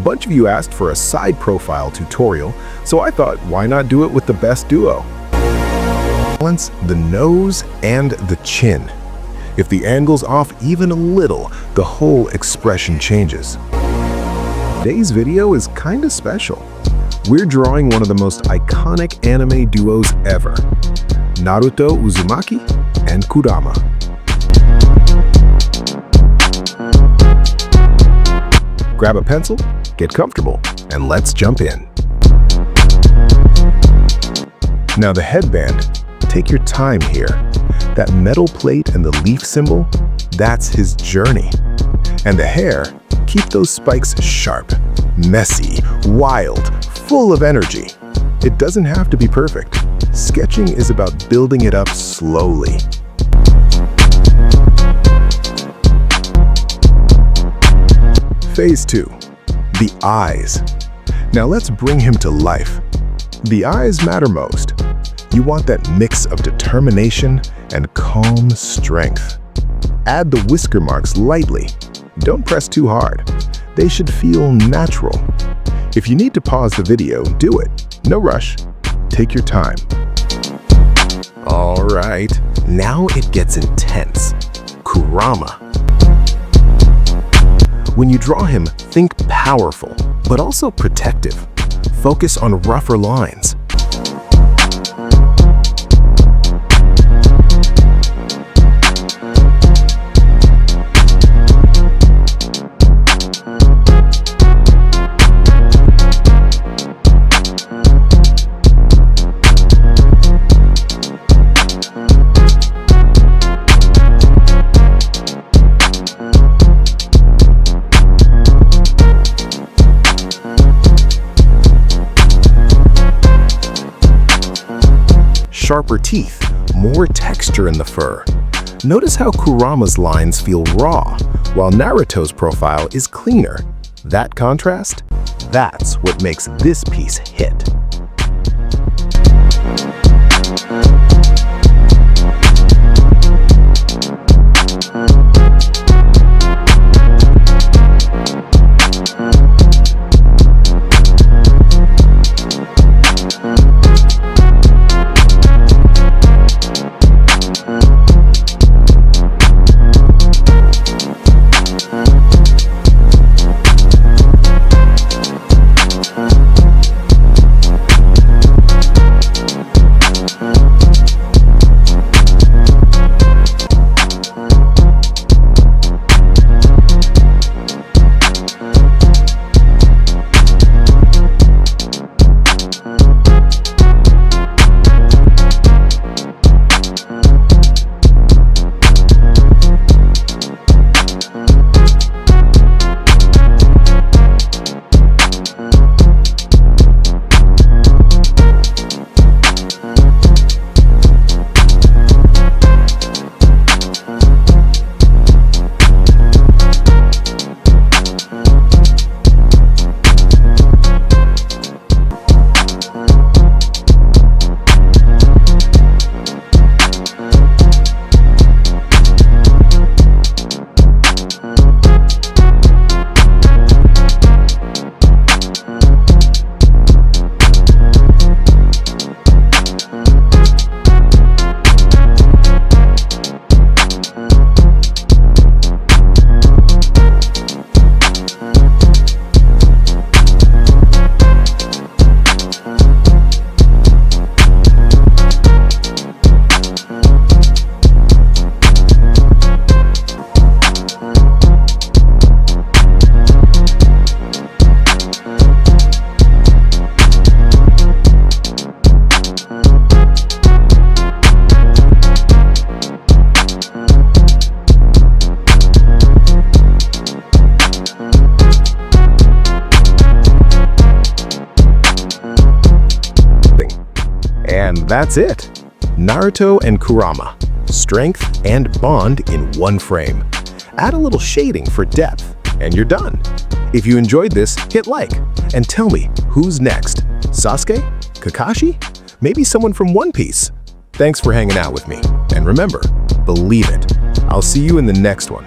bunch of you asked for a side profile tutorial, so I thought, why not do it with the best duo? Balance the nose and the chin. If the angle's off even a little, the whole expression changes. Today's video is kinda special. We're drawing one of the most iconic anime duos ever, Naruto Uzumaki and Kurama. Grab a pencil, get comfortable, and let's jump in. Now the headband, take your time here. That metal plate and the leaf symbol, that's his journey. And the hair, keep those spikes sharp, messy, wild, full of energy. It doesn't have to be perfect. Sketching is about building it up slowly. Phase 2, the eyes. Now let's bring him to life. The eyes matter most. You want that mix of determination and calm strength. Add the whisker marks lightly. Don't press too hard. They should feel natural. If you need to pause the video, do it. No rush. Take your time. All right, now it gets intense. Kurama. When you draw him, think powerful, but also protective. Focus on rougher lines. Sharper teeth, more texture in the fur. Notice how Kurama's lines feel raw, while Naruto's profile is cleaner. That contrast? That's what makes this piece hit. And that's it. Naruto and Kurama. Strength and bond in one frame. Add a little shading for depth, and you're done. If you enjoyed this, hit like, and tell me who's next. Sasuke? Kakashi? Maybe someone from One Piece? Thanks for hanging out with me. And remember, believe it. I'll see you in the next one.